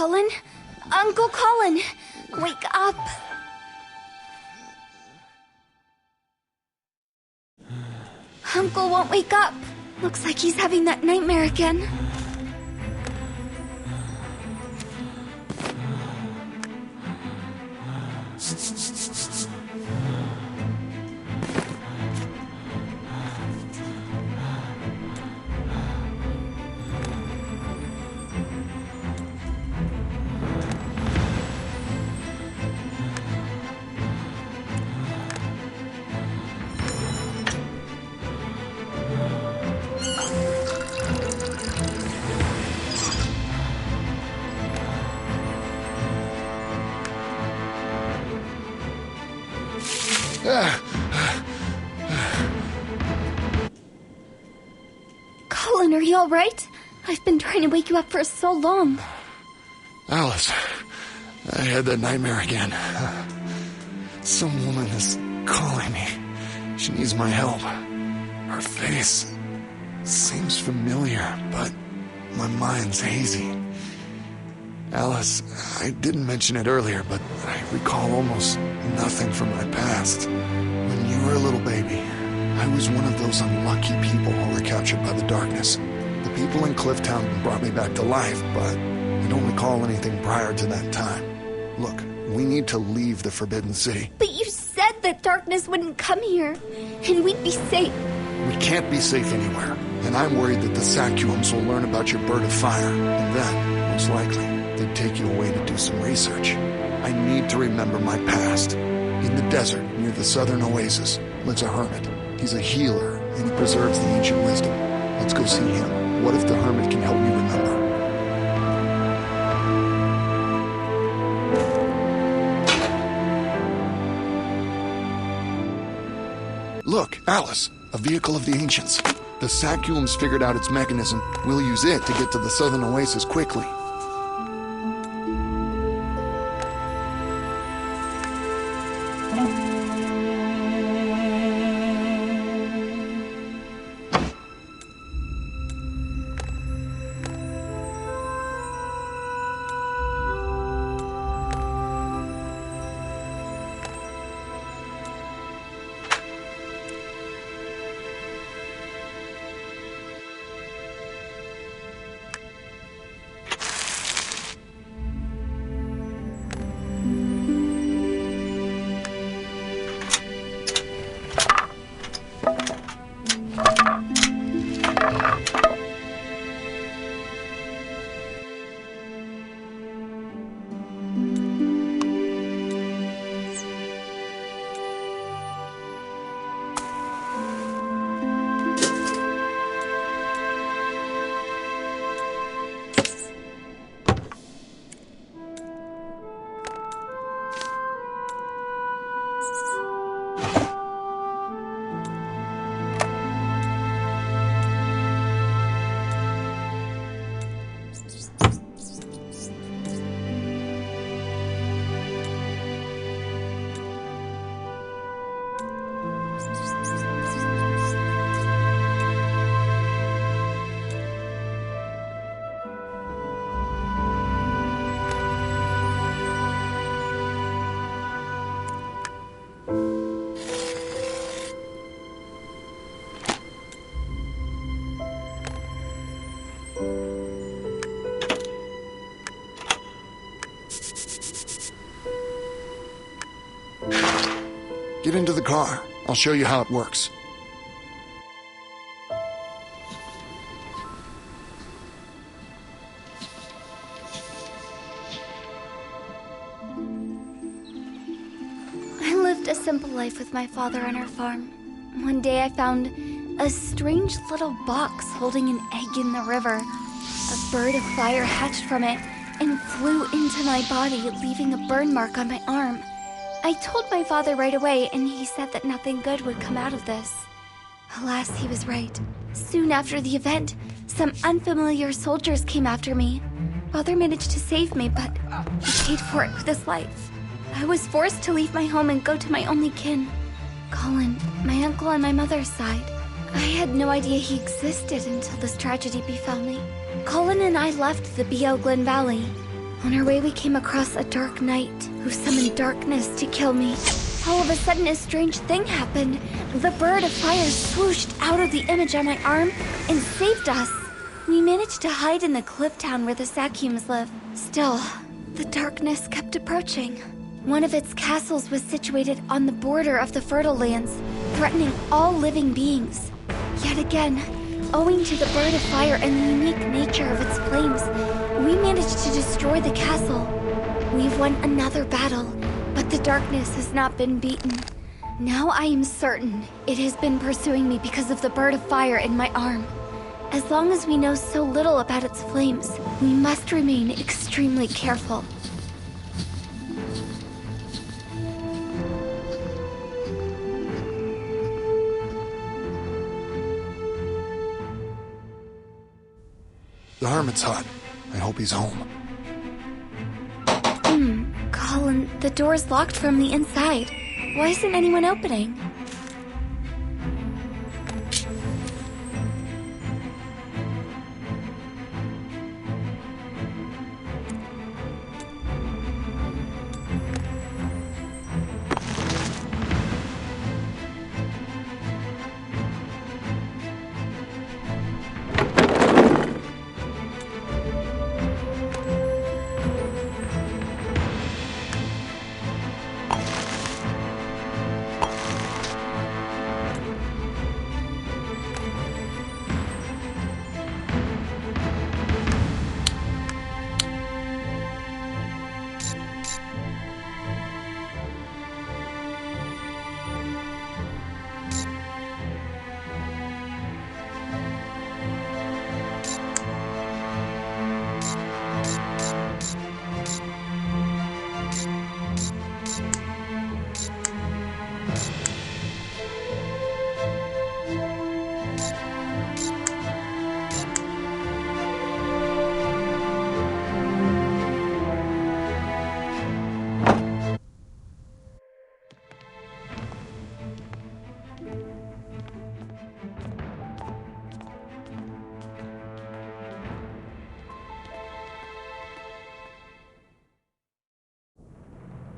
Colin? Uncle Colin! Wake up! Uncle won't wake up. Looks like he's having that nightmare again. Colin, are you alright? I've been trying to wake you up for so long. Alice, I had that nightmare again. Some woman is calling me. She needs my help. Her face seems familiar, but my mind's hazy. Alice, I didn't mention it earlier, but I recall almost nothing from my past. When you were a little baby, I was one of those unlucky people who were captured by the darkness. The people in Clifftown brought me back to life, but I don't recall anything prior to that time. Look, we need to leave the Forbidden City. But you said that darkness wouldn't come here, and we'd be safe. We can't be safe anywhere, and I'm worried that the Sacuums will learn about your bird of fire, and then, most likely, they'd take you away to do some research. I need to remember my past. In the desert, near the southern oasis, lives a hermit. He's a healer, and he preserves the ancient wisdom. Let's go see him. What if the hermit can help me remember? Look, Alice, a vehicle of the ancients. The Sacuums figured out its mechanism. We'll use it to get to the southern oasis quickly. Get into the car. I'll show you how it works. I lived a simple life with my father on our farm. One day I found a strange little box holding an egg in the river. A bird of fire hatched from it and flew into my body, leaving a burn mark on my arm. I told my father right away, and he said that nothing good would come out of this. Alas, he was right. Soon after the event, some unfamiliar soldiers came after me. Father managed to save me, but he paid for it with his life. I was forced to leave my home and go to my only kin, Colin, my uncle on my mother's side. I had no idea he existed until this tragedy befell me. Colin and I left the B.O. Glen Valley. On our way, we came across a dark knight who summoned darkness to kill me. All of a sudden, a strange thing happened. The bird of fire swooshed out of the image on my arm and saved us. We managed to hide in the cliff town where the Sakyums live. Still, the darkness kept approaching. One of its castles was situated on the border of the Fertile Lands, threatening all living beings. Yet again, owing to the bird of fire and the unique nature of its flames, we managed to destroy the castle. We've won another battle, but the darkness has not been beaten. Now I am certain it has been pursuing me because of the bird of fire in my arm. As long as we know so little about its flames, we must remain extremely careful. The hermit's hut. I hope he's home. Colin, the door's locked from the inside. Why isn't anyone opening?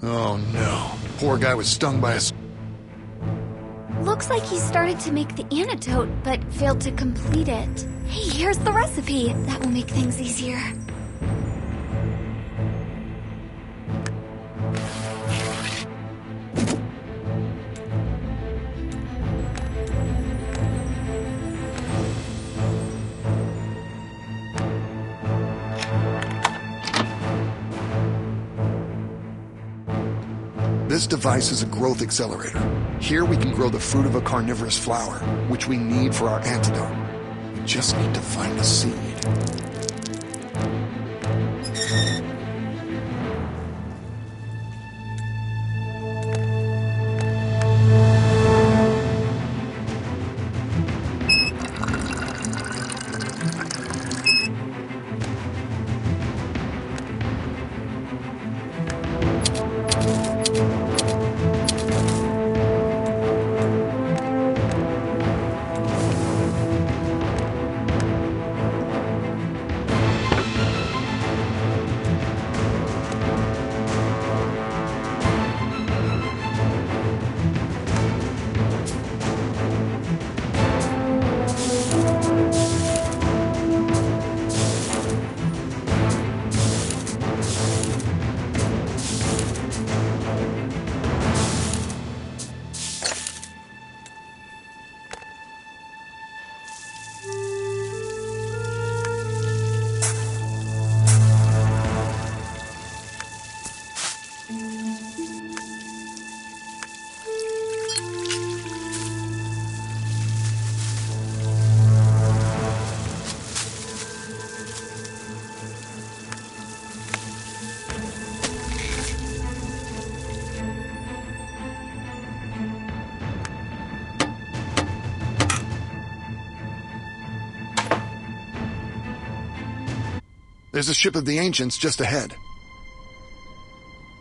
Oh no. Poor guy was stung by a... Looks like he started to make the antidote, but failed to complete it. Hey, here's the recipe. That will make things easier. This device is a growth accelerator. Here we can grow the fruit of a carnivorous flower, which we need for our antidote. We just need to find the seed. There's a ship of the ancients just ahead.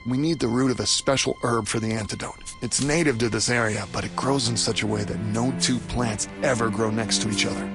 We need the root of a special herb for the antidote. It's native to this area, but it grows in such a way that no two plants ever grow next to each other.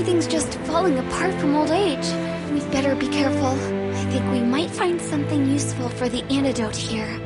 everything's just falling apart from old age. We'd better be careful. I think we might find something useful for the antidote here.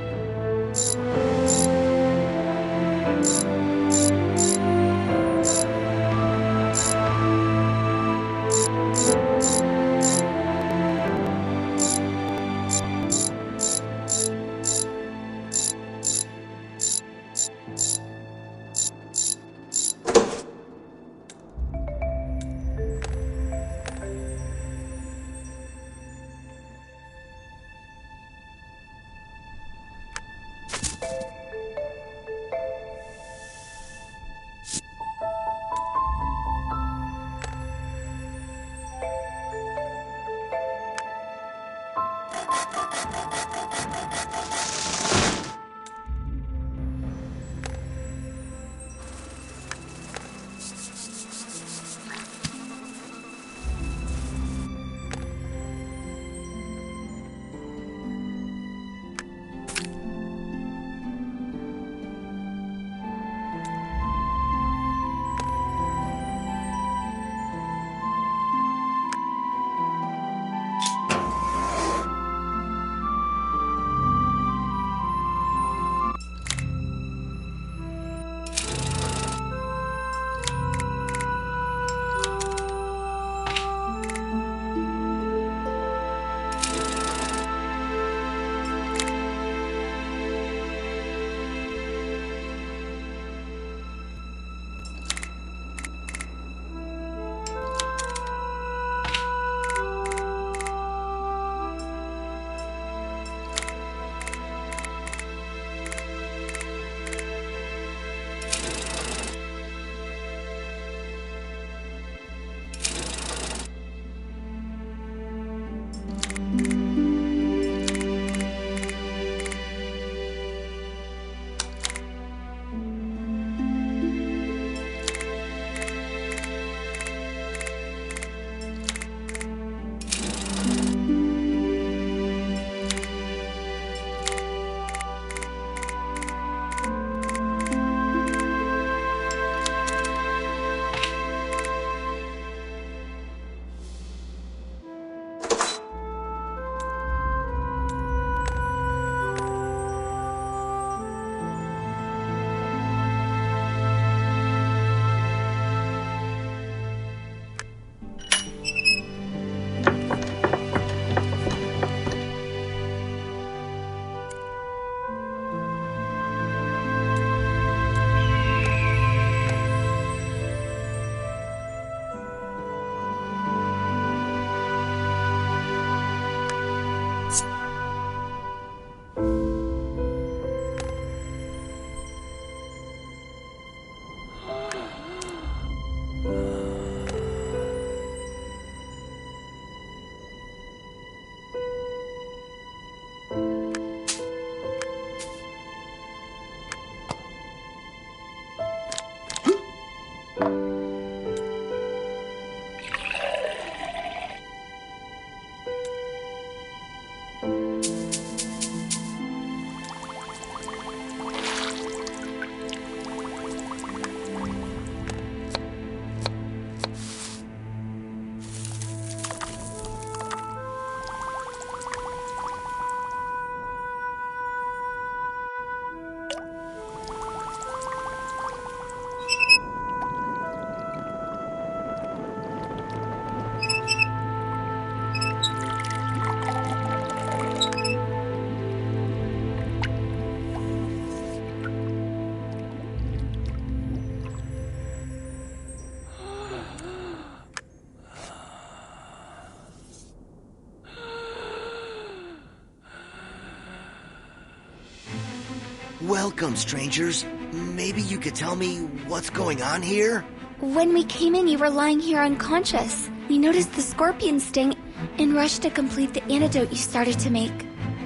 Welcome, strangers. Maybe you could tell me what's going on here? When we came in, you were lying here unconscious. We noticed the scorpion sting and rushed to complete the antidote you started to make.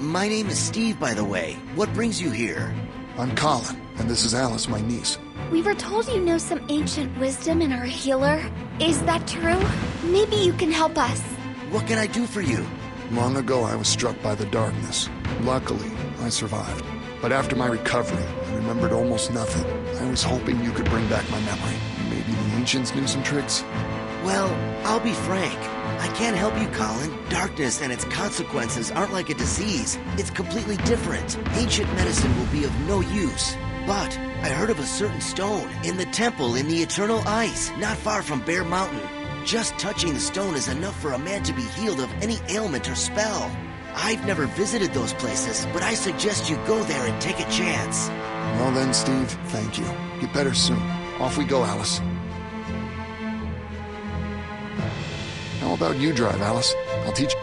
My name is Steve, by the way. What brings you here? I'm Colin, and this is Alice, my niece. We were told you know some ancient wisdom and are a healer. Is that true? Maybe you can help us. What can I do for you? Long ago, I was struck by the darkness. Luckily, I survived. But after my recovery, I remembered almost nothing. I was hoping you could bring back my memory. Maybe the ancients knew some tricks? Well, I'll be frank. I can't help you, Colin. Darkness and its consequences aren't like a disease. It's completely different. Ancient medicine will be of no use. But I heard of a certain stone in the temple in the eternal ice, not far from Bear Mountain. Just touching the stone is enough for a man to be healed of any ailment or spell. I've never visited those places, but I suggest you go there and take a chance. Well then, Steve, thank you. Get better soon. Off we go, Alice. How about you drive, Alice? I'll teach you.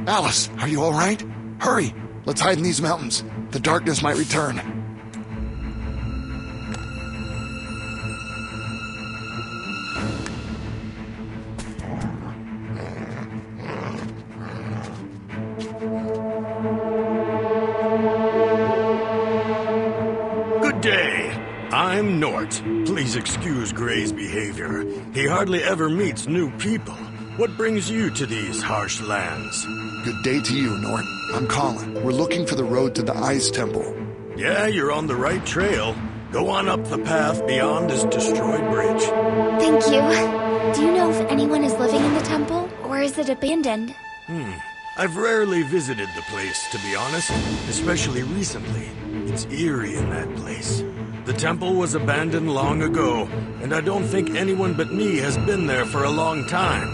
Alice, are you all right? Hurry! Let's hide in these mountains. The darkness might return. Good day. I'm Nort. Please excuse Gray's behavior. He hardly ever meets new people. What brings you to these harsh lands? Good day to you, Nort. I'm Colin. We're looking for the road to the Ice Temple. Yeah, you're on the right trail. Go on up the path beyond this destroyed bridge. Thank you. Do you know if anyone is living in the temple, or is it abandoned? I've rarely visited the place, to be honest, especially recently. It's eerie in that place. The temple was abandoned long ago, and I don't think anyone but me has been there for a long time.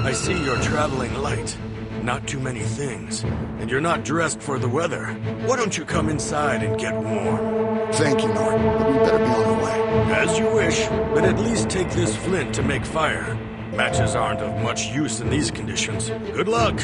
I see you're traveling light. Not too many things, and you're not dressed for the weather. Why don't you come inside and get warm? Thank you, Nort, but we better be on our way. As you wish, but at least take this flint to make fire. Matches aren't of much use in these conditions. Good luck!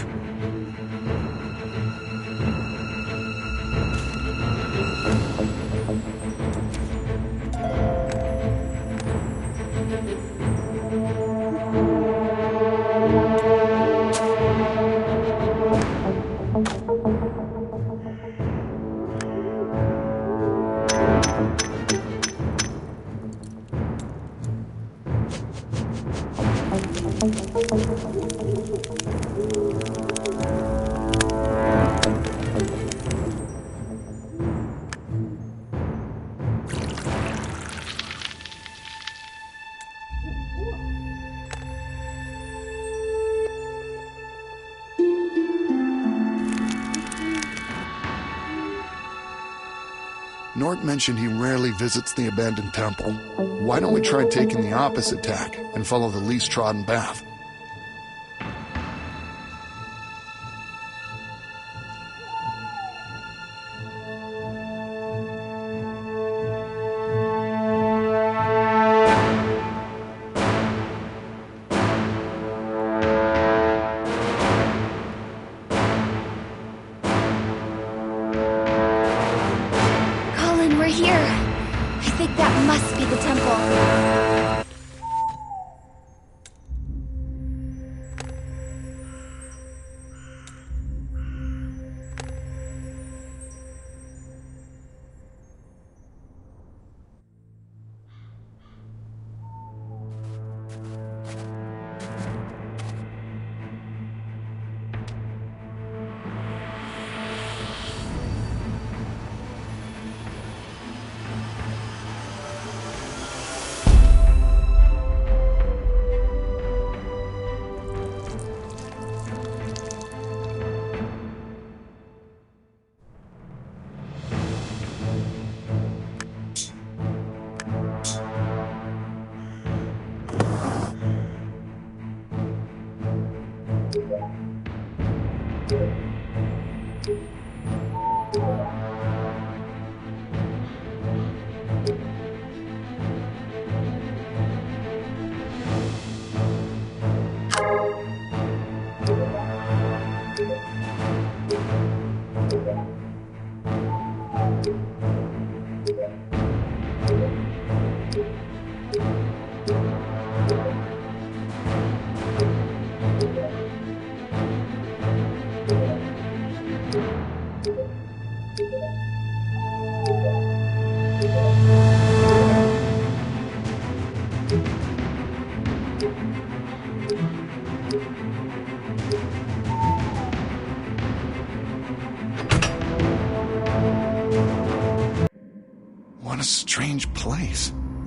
Nort mentioned he rarely visits the abandoned temple. Why don't we try taking the opposite tack and follow the least trodden path? Here. I think that must be the temple.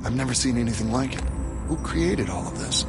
I've never seen anything like it. Who created all of this?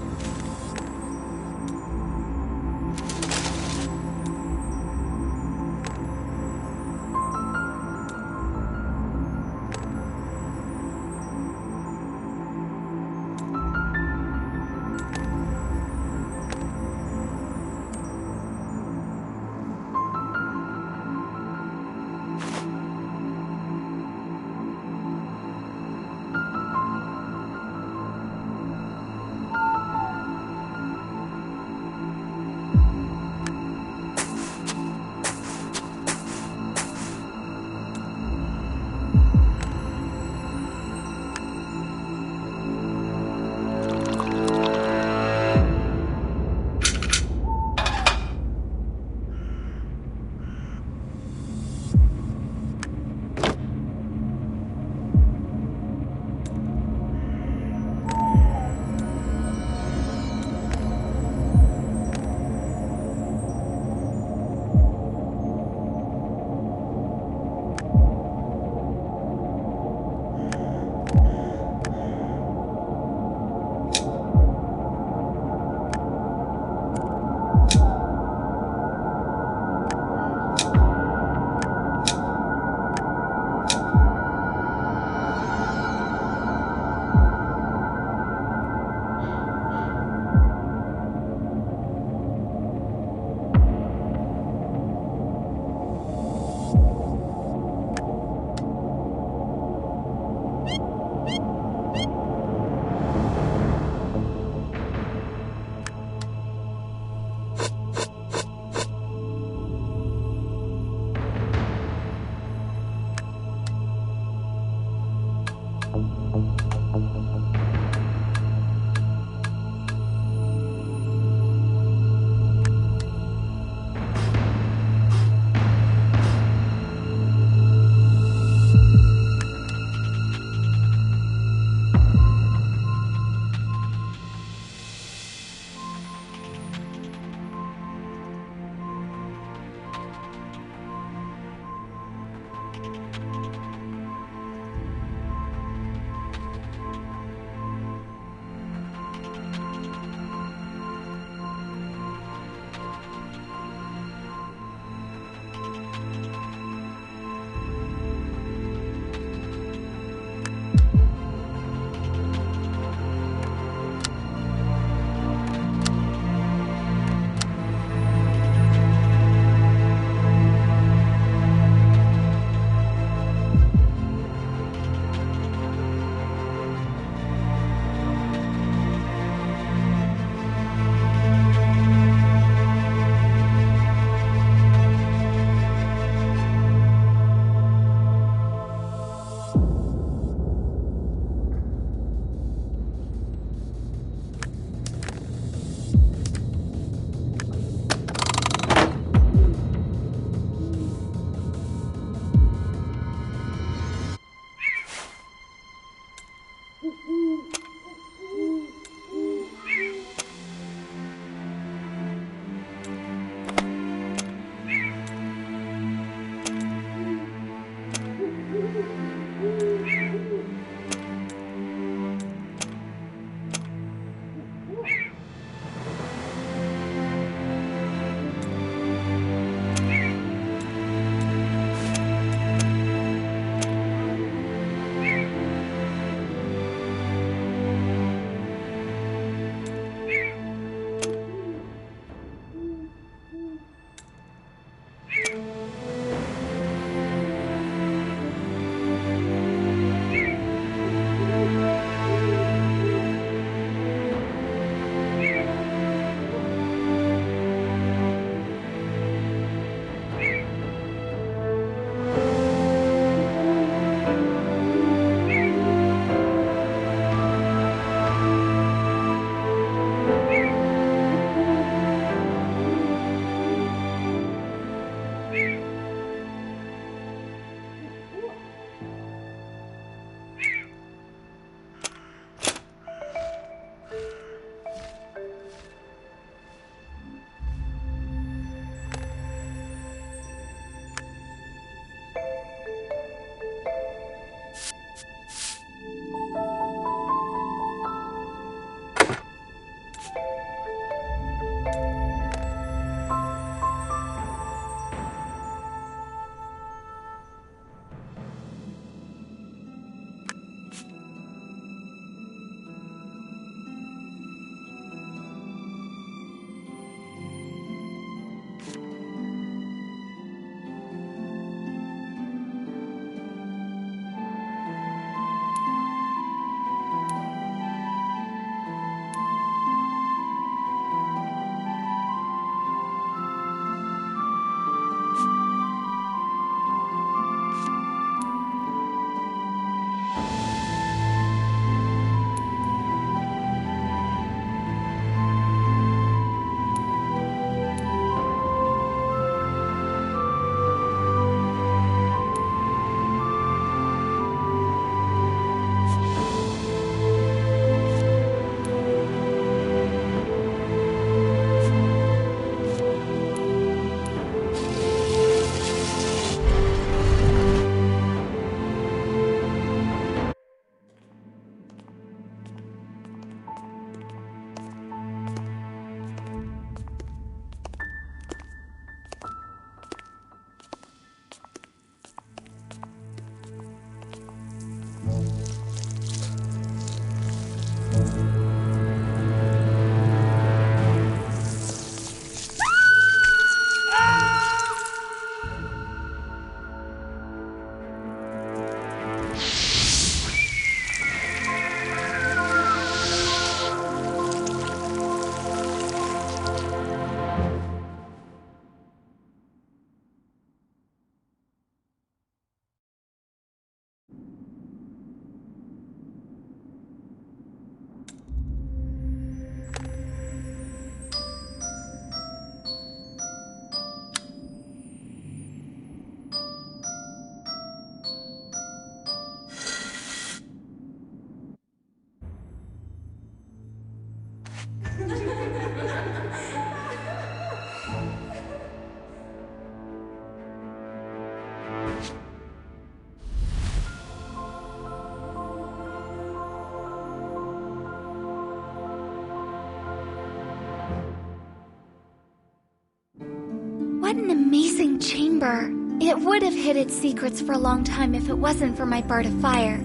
What an amazing chamber. It would have hid its secrets for a long time if it wasn't for my bird of fire.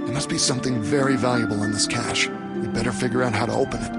There must be something very valuable in this cache. We better figure out how to open it.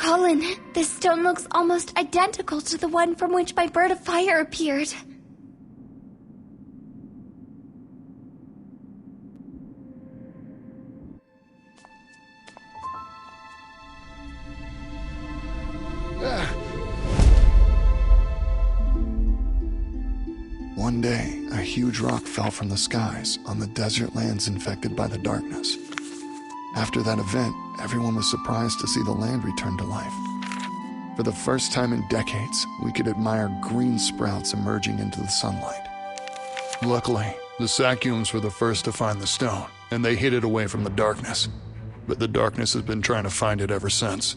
Colin, this stone looks almost identical to the one from which my bird of fire appeared. One day, a huge rock fell from the skies on the desert lands infected by the darkness. After that event, everyone was surprised to see the land return to life. For the first time in decades, we could admire green sprouts emerging into the sunlight. Luckily, the Sakyums were the first to find the stone, and they hid it away from the darkness. But the darkness has been trying to find it ever since.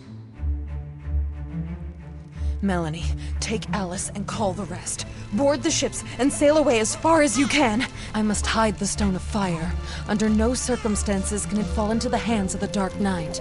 Melanie, take Alice and call the rest. Board the ships and sail away as far as you can. I must hide the Stone of Fire. Under no circumstances can it fall into the hands of the Dark Knight.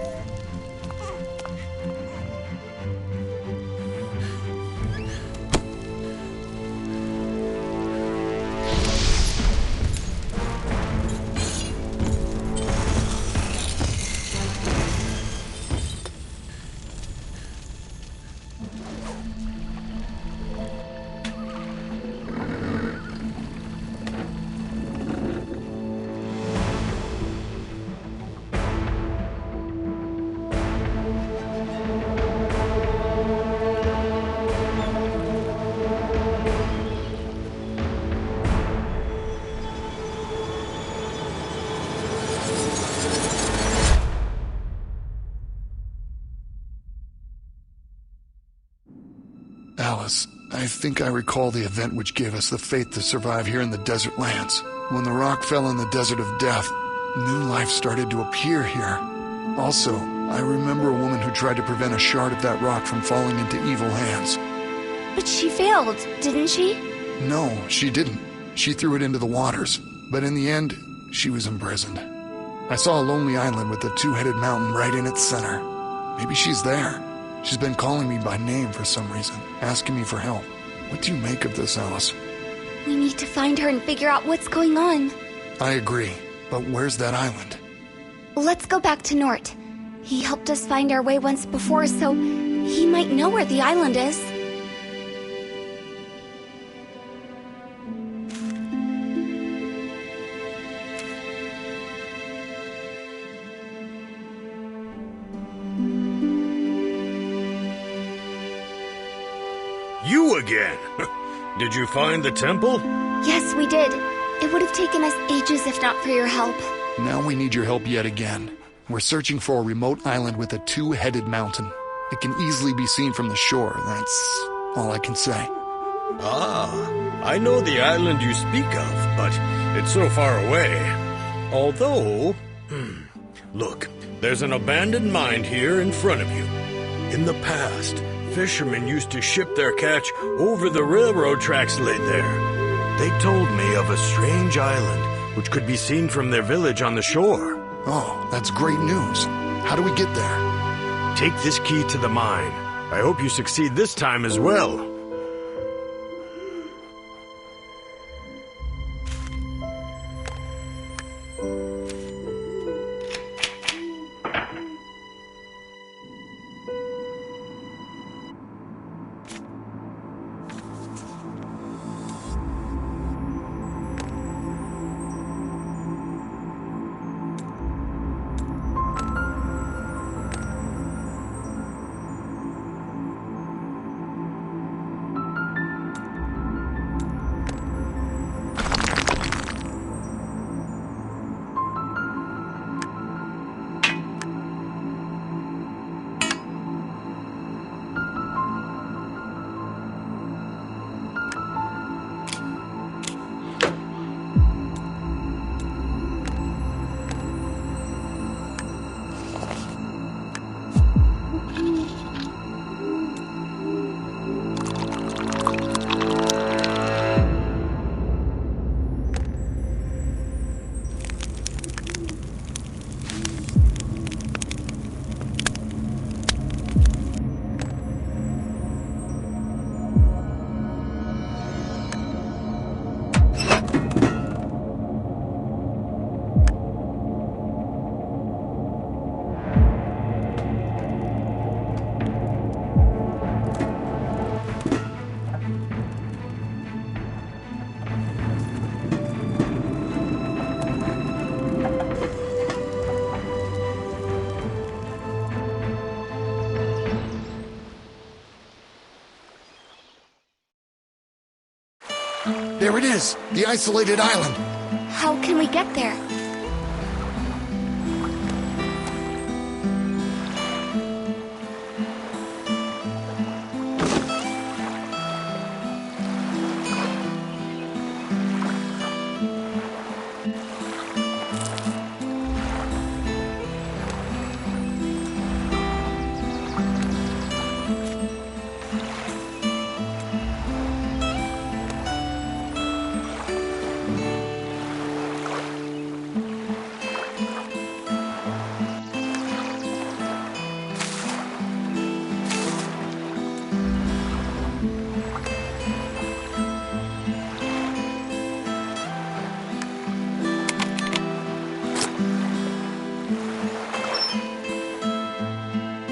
Alice, I think I recall the event which gave us the faith to survive here in the desert lands. When the rock fell in the desert of death, new life started to appear here. Also, I remember a woman who tried to prevent a shard of that rock from falling into evil hands. But she failed, didn't she? No, she didn't. She threw it into the waters. But in the end, she was imprisoned. I saw a lonely island with a two-headed mountain right in its center. Maybe she's there. She's been calling me by name for some reason, asking me for help. What do you make of this, Alice? We need to find her and figure out what's going on. I agree, but where's that island? Let's go back to Nort. He helped us find our way once before, so he might know where the island is. You again? Did you find the temple? Yes, we did. It would have taken us ages if not for your help. Now we need your help yet again. We're searching for a remote island with a two-headed mountain. It can easily be seen from the shore, that's all I can say. Ah, I know the island you speak of, but it's so far away. Although, look, there's an abandoned mine here in front of you. In the past, fishermen used to ship their catch over the railroad tracks laid there. They told me of a strange island which could be seen from their village on the shore. Oh, that's great news. How do we get there? Take this key to the mine. I hope you succeed this time as well. There it is! The isolated island! How can we get there?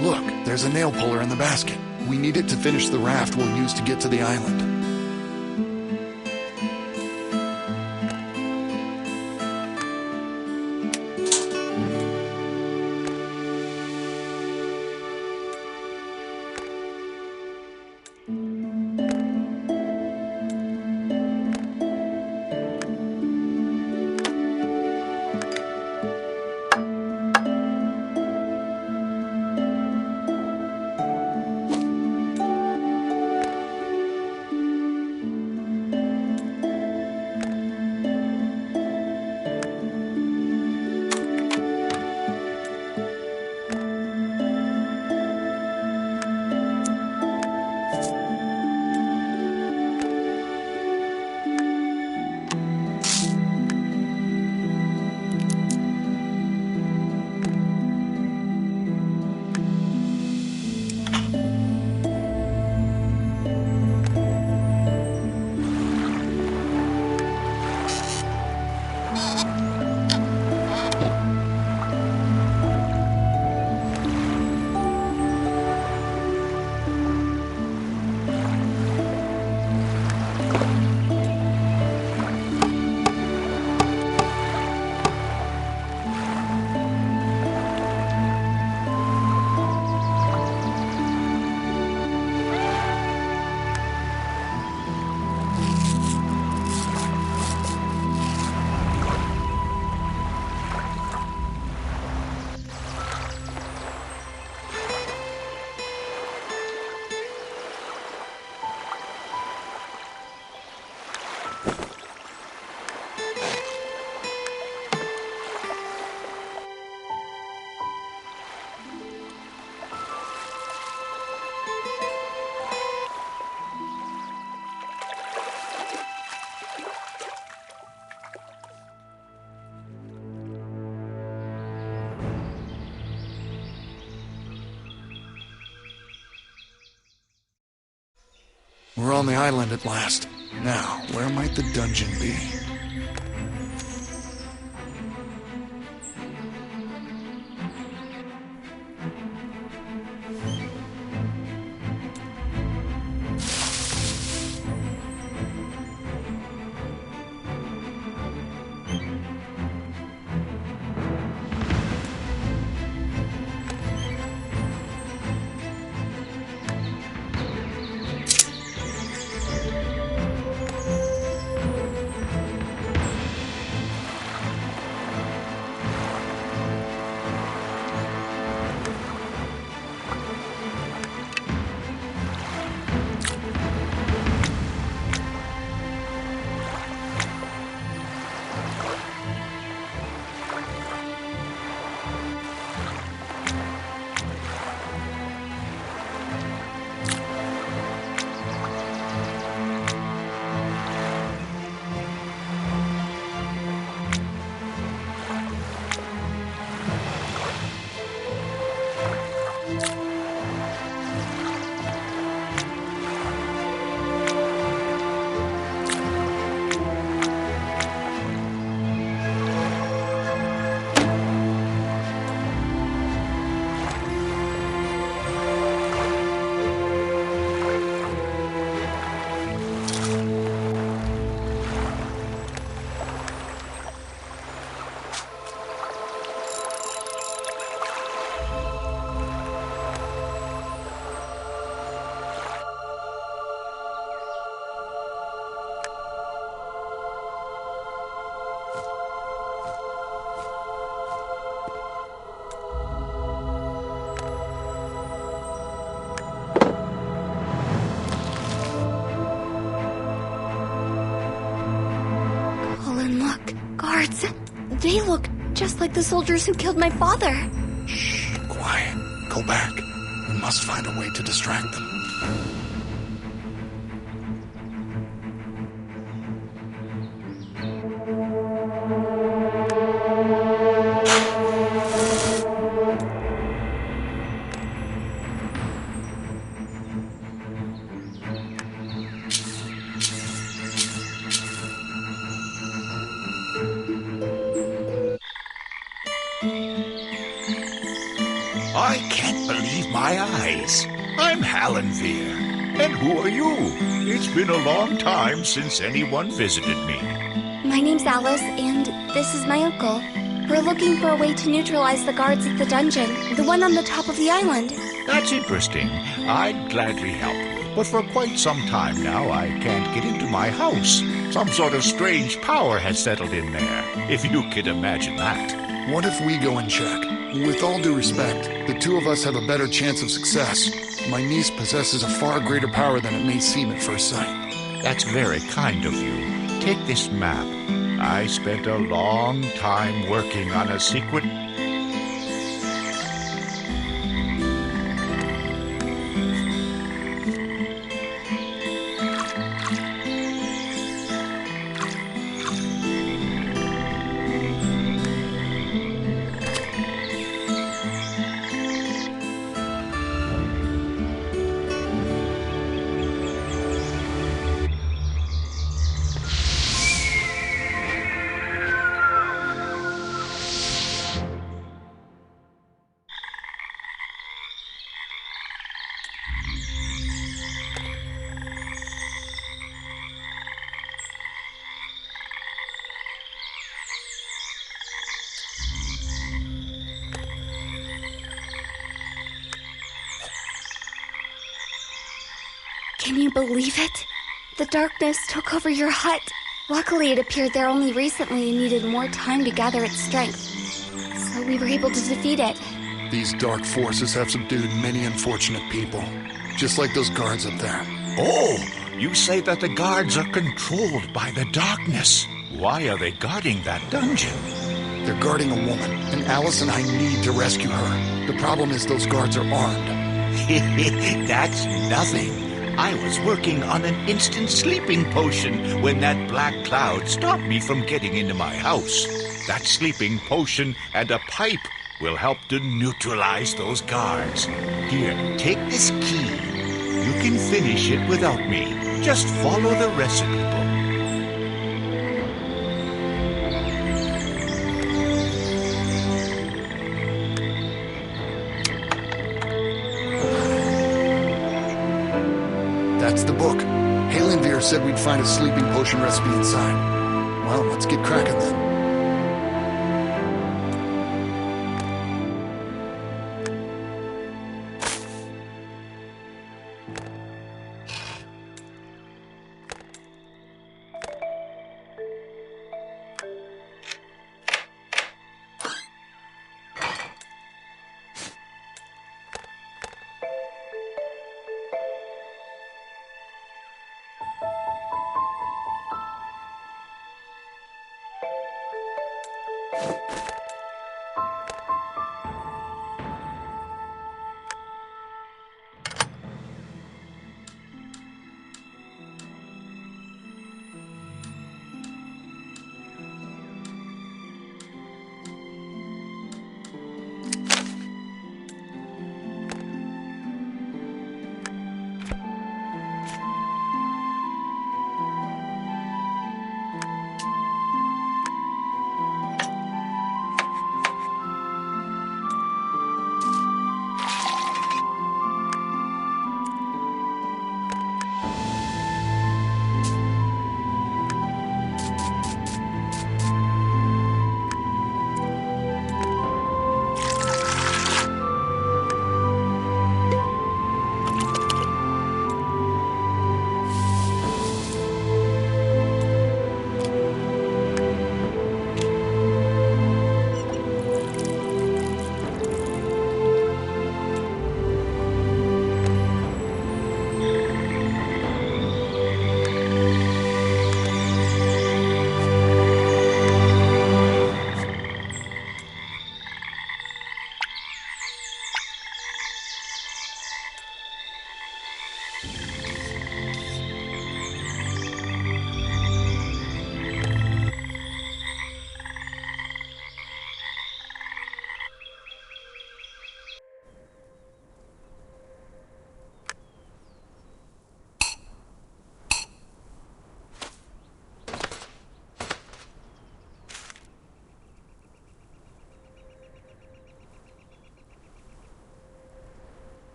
Look, there's a nail puller in the basket. We need it to finish the raft we'll use to get to the island. We're on the island at last. Now, where might the dungeon be? They look just like the soldiers who killed my father. Shh, quiet. Go back. We must find a way to distract them. I can't believe my eyes. I'm Hallenveer. And who are you? It's been a long time since anyone visited me. My name's Alice, and this is my uncle. We're looking for a way to neutralize the guards at the dungeon, the one on the top of the island. That's interesting. I'd gladly help. But for quite some time now, I can't get into my house. Some sort of strange power has settled in there, if you can imagine that. What if we go and check? With all due respect, the two of us have a better chance of success. My niece possesses a far greater power than it may seem at first sight. That's very kind of you. Take this map. I spent a long time working on a secret... Can you believe it? The darkness took over your hut. Luckily, it appeared there only recently and needed more time to gather its strength. So we were able to defeat it. These dark forces have subdued many unfortunate people, just like those guards up there. Oh, you say that the guards are controlled by the darkness. Why are they guarding that dungeon? They're guarding a woman, and Alice and I need to rescue her. The problem is those guards are armed. That's nothing. I was working on an instant sleeping potion when that black cloud stopped me from getting into my house. That sleeping potion and a pipe will help to neutralize those guards. Here, take this key. You can finish it without me. Just follow the recipe book. That's the book. Hallenveer said we'd find a sleeping potion recipe inside. Well, let's get cracking then.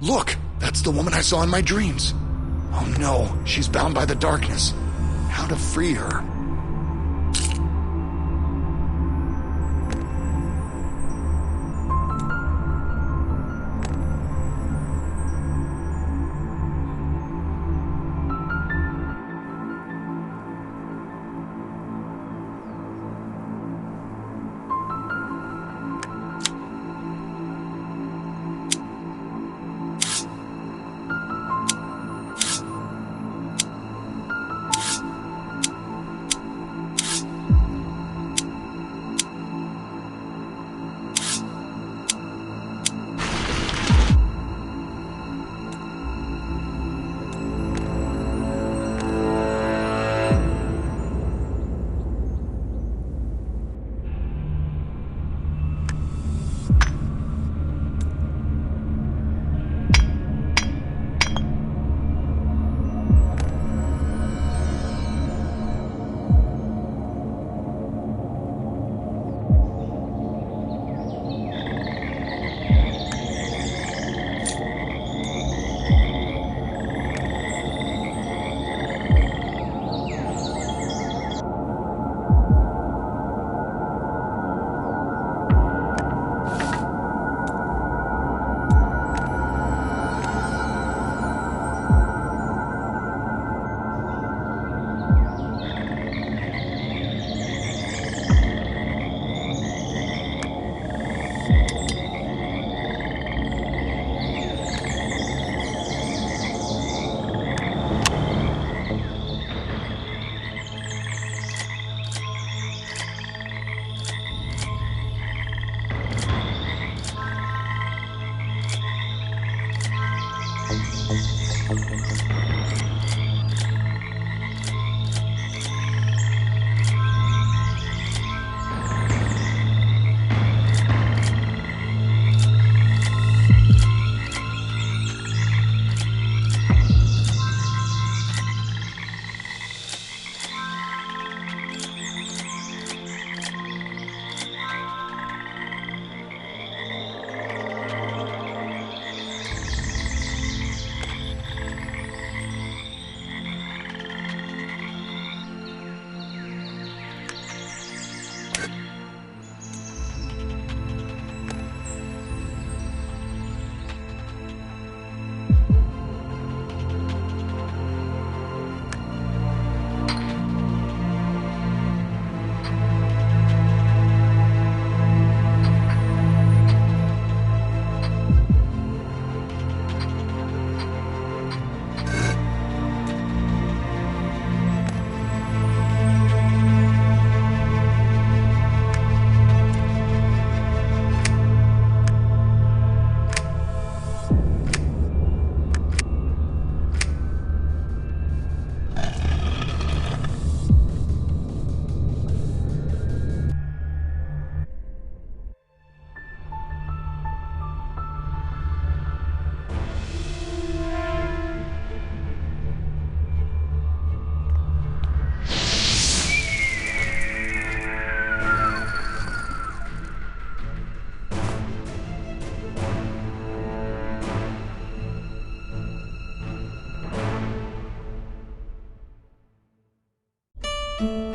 Look, that's the woman I saw in my dreams. Oh no, she's bound by the darkness. How to free her?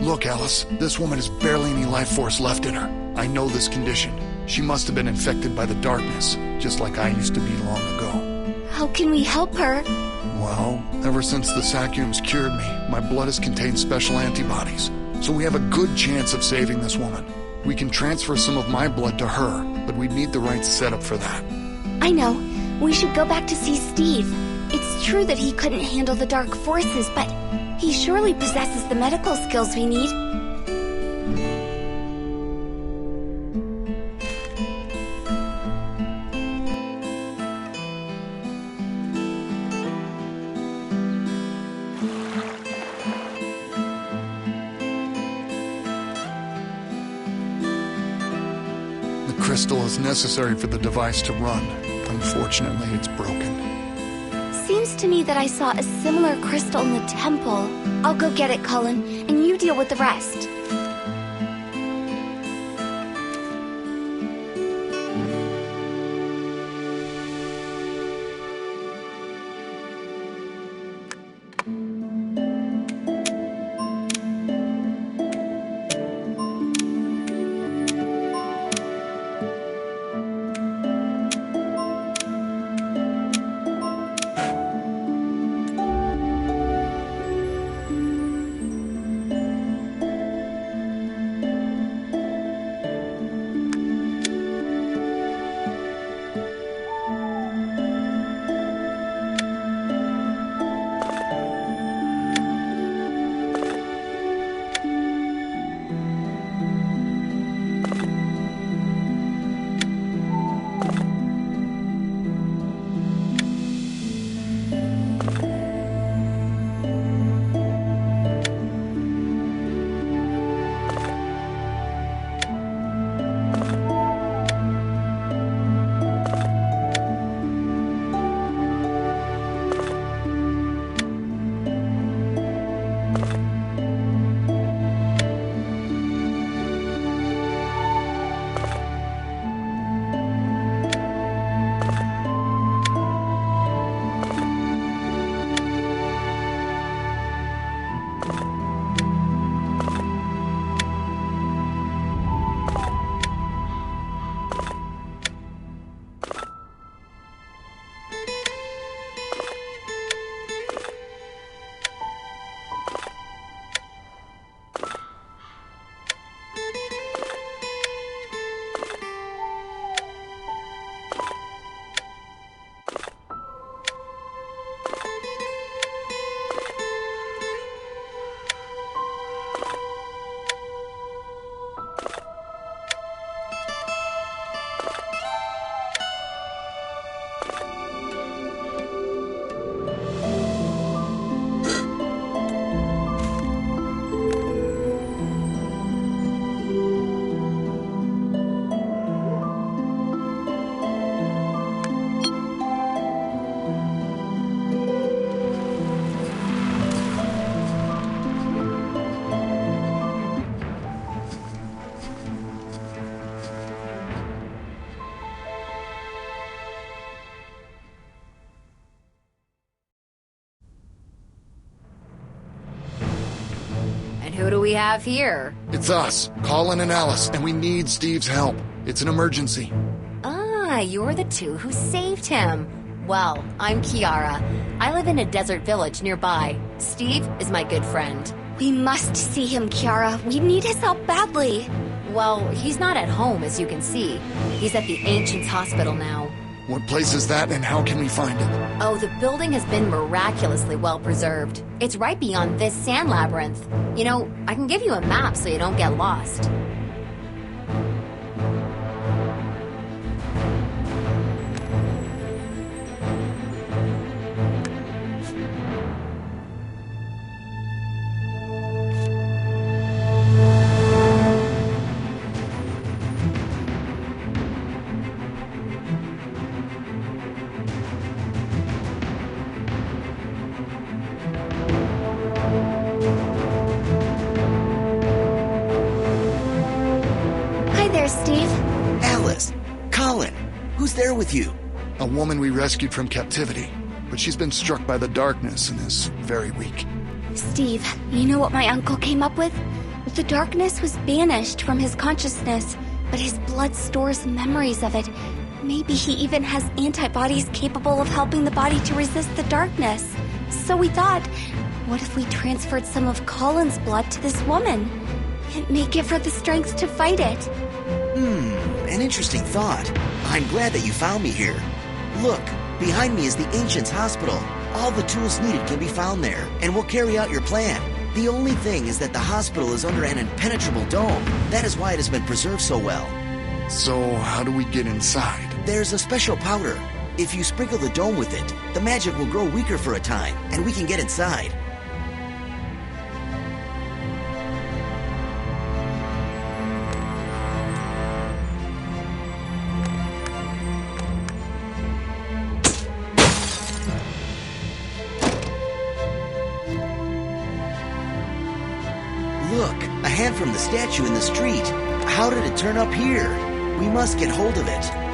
Look, Alice, this woman has barely any life force left in her. I know this condition. She must have been infected by the darkness, just like I used to be long ago. How can we help her? Well, ever since the Sakyums cured me, my blood has contained special antibodies, so we have a good chance of saving this woman. We can transfer some of my blood to her, but we'd need the right setup for that. I know. We should go back to see Steve. It's true that he couldn't handle the dark forces, but he surely possesses the medical skills we need. The crystal is necessary for the device to run. Unfortunately, it's broken. Seems to me that I saw a similar crystal in the temple. I'll go get it, Cullen, and you deal with the rest. we have here? It's us, Colin and Alice, and we need Steve's help. It's an emergency. Ah, you're the two who saved him. Well, I'm Kiara. I live in a desert village nearby. Steve is my good friend. We must see him, Kiara. We need his help badly. Well, he's not at home, as you can see. He's at the Ancients Hospital now. What place is that, and how can we find it? Oh, the building has been miraculously well preserved. It's right beyond this sand labyrinth. You know, I can give you a map so you don't get lost. Steve? Alice! Colin! Who's there with you? A woman we rescued from captivity, but she's been struck by the darkness and is very weak. Steve, you know what my uncle came up with? The darkness was banished from his consciousness, but his blood stores memories of it. Maybe he even has antibodies capable of helping the body to resist the darkness. So we thought, what if we transferred some of Colin's blood to this woman? It may give her the strength to fight it. An interesting thought. I'm glad that you found me here. Look, behind me is the Ancients Hospital. All the tools needed can be found there, and we'll carry out your plan. The only thing is that the hospital is under an impenetrable dome. That is why it has been preserved so well. So, how do we get inside? There's a special powder. If you sprinkle the dome with it, the magic will grow weaker for a time, and we can get inside. Look, a hand from the statue in the street. How did it turn up here? We must get hold of it.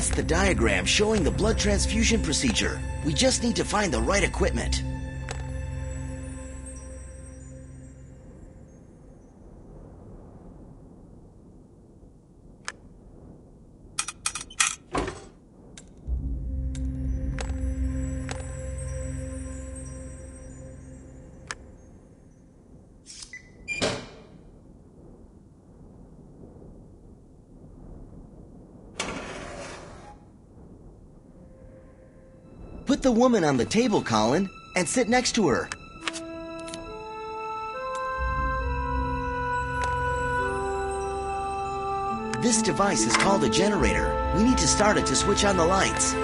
That's the diagram showing the blood transfusion procedure. We just need to find the right equipment. Put the woman on the table, Colin, and sit next to her. This device is called a generator. We need to start it to switch on the lights.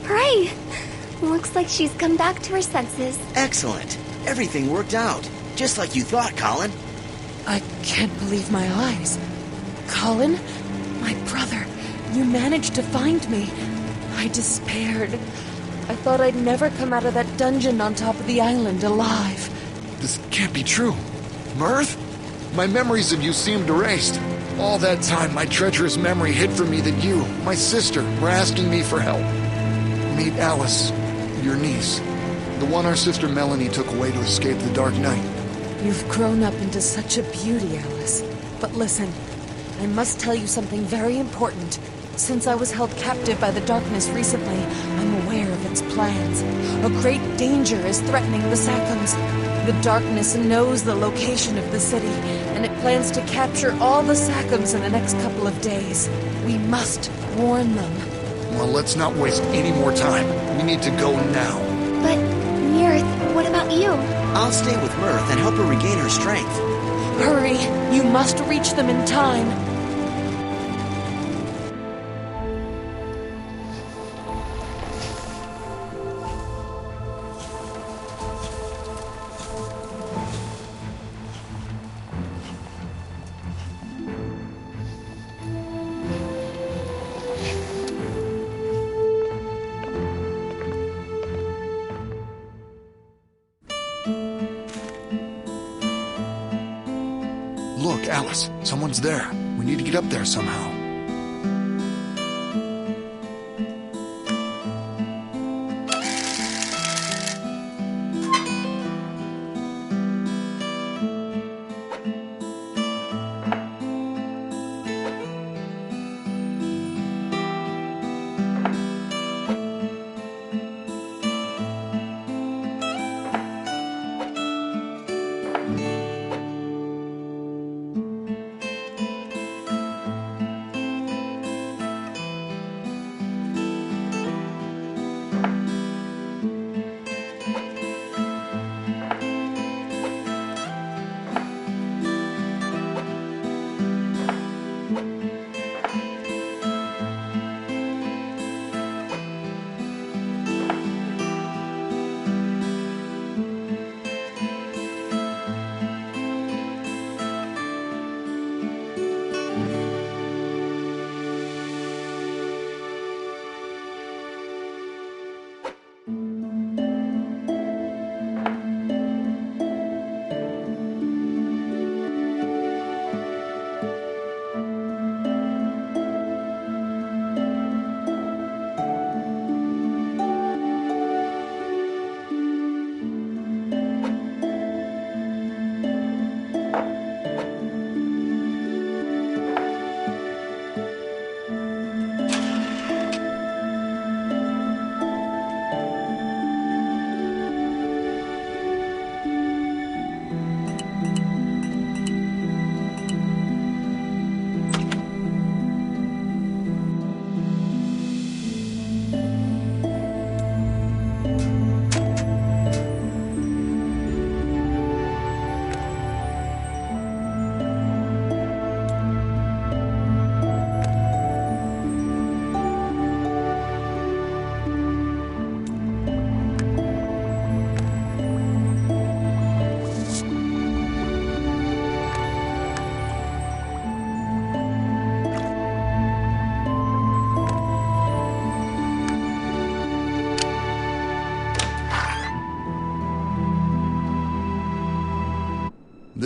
Hooray! Looks like she's come back to her senses. Excellent. Everything worked out. Just like you thought, Colin. I can't believe my eyes. Colin? My brother. You managed to find me. I despaired. I thought I'd never come out of that dungeon on top of the island alive. This can't be true. Mirth? My memories of you seemed erased. All that time, my treacherous memory hid from me that you, my sister, were asking me for help. Meet Alice, your niece. The one our sister Melanie took away to escape the Dark Knight. You've grown up into such a beauty, Alice. But listen, I must tell you something very important. Since I was held captive by the darkness recently, I'm aware of its plans. A great danger is threatening the Sackhams. The darkness knows the location of the city, and it plans to capture all the Sackhams in the next couple of days. We must warn them. Well, let's not waste any more time. We need to go now. But, Mirth, what about you? I'll stay with Mirth and help her regain her strength. Hurry! You must reach them in time. Look, Alice, someone's there. We need to get up there somehow.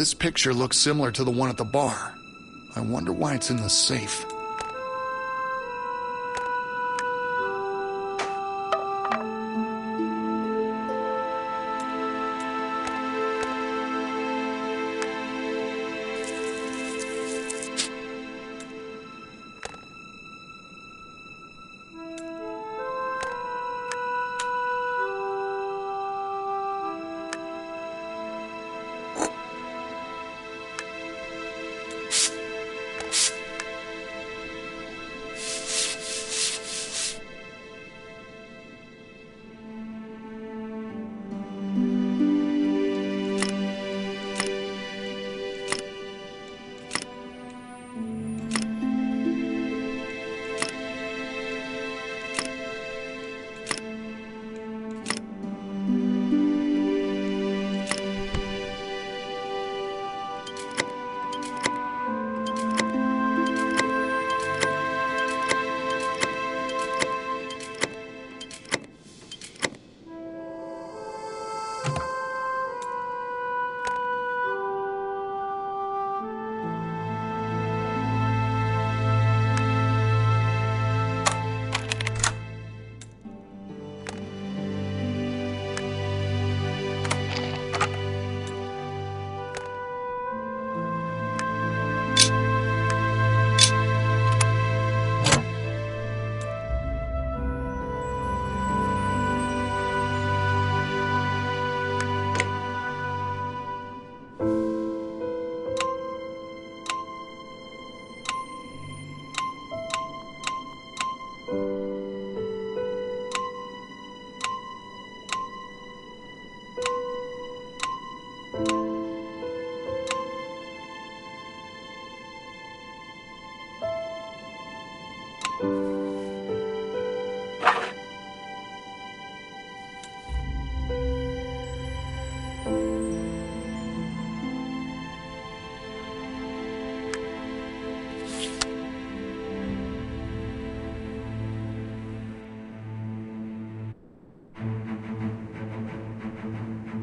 This picture looks similar to the one at the bar. I wonder why it's in the safe.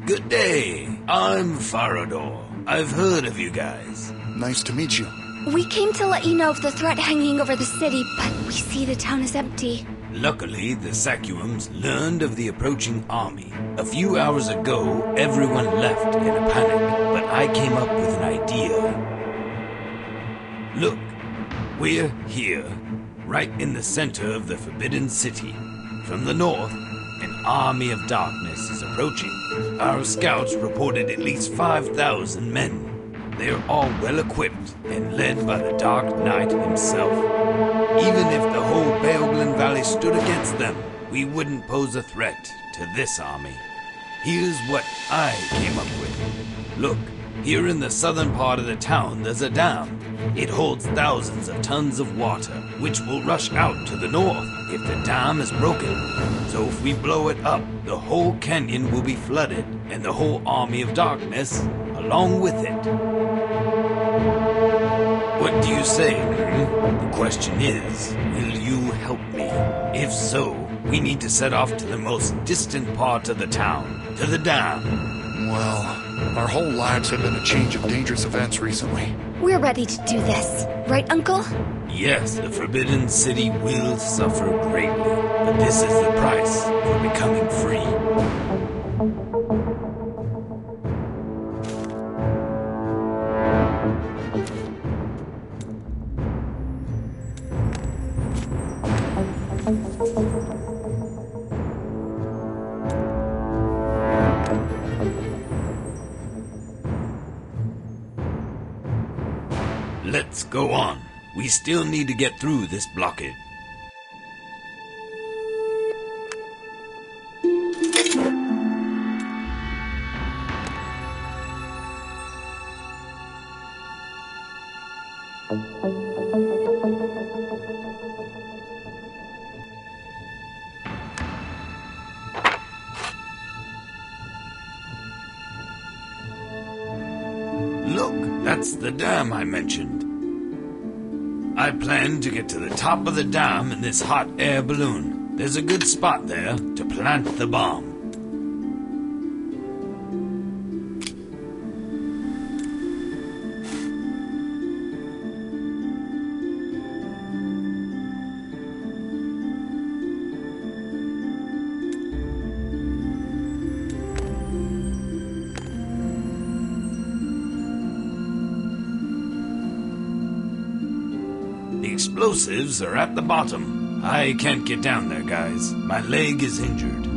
Good day. I'm Farador. I've heard of you guys. Nice to meet you. We came to let you know of the threat hanging over the city, but we see the town is empty. Luckily, the Sakuums learned of the approaching army. A few hours ago, everyone left in a panic, but I came up with an idea. Look, we're here, right in the center of the Forbidden City. From the north, an army of darkness is approaching. Our scouts reported at least 5,000 men. They're all well equipped and led by the Dark Knight himself. Even if the whole Beoglin Valley stood against them, we wouldn't pose a threat to this army. Here's what I came up with. Look, here in the southern part of the town, there's a dam. It holds thousands of tons of water, which will rush out to the north if the dam is broken. So if we blow it up, the whole canyon will be flooded, and the whole army of darkness along with it. What do you say? The question is, will you help me? If so, we need to set off to the most distant part of the town, to the dam. Well, our whole lives have been a change of dangerous events recently. We're ready to do this, right, Uncle? Yes, the Forbidden City will suffer greatly, but this is the price for becoming free. Let's go on. We still need to get through this blockade. Look, that's the dam I mentioned. I plan to get to the top of the dam in this hot air balloon. There's a good spot there to plant the bomb. explosives are at the bottom. I can't get down there, guys. My leg is injured.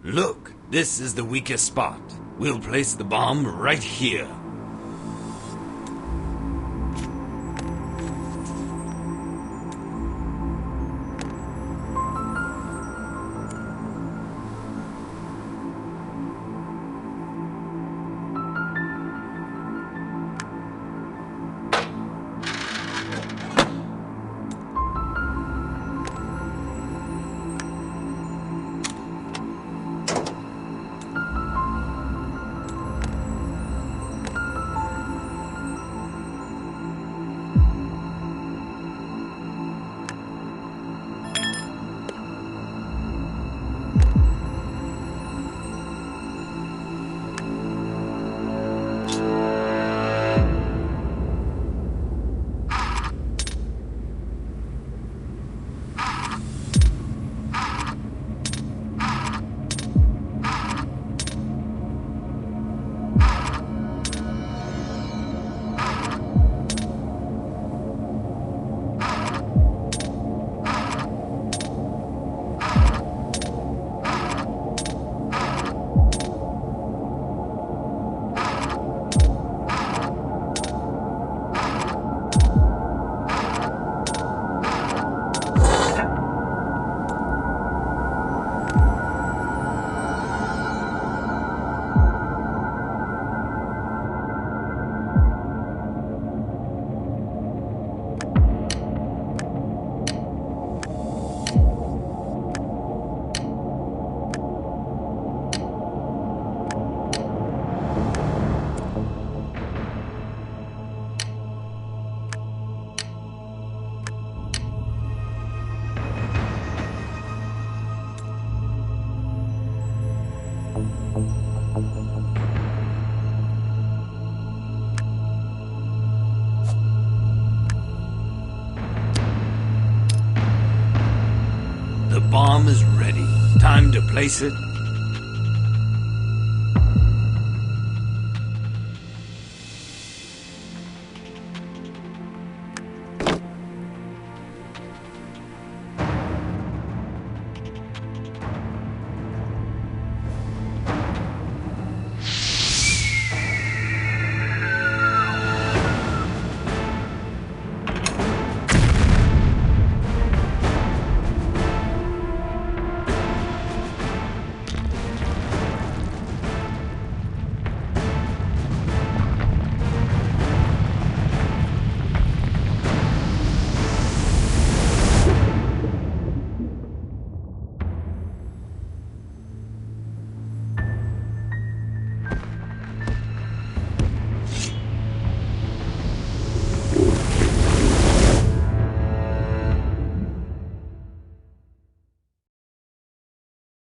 Look, this is the weakest spot. We'll place the bomb right here. The bomb is ready. Time to place it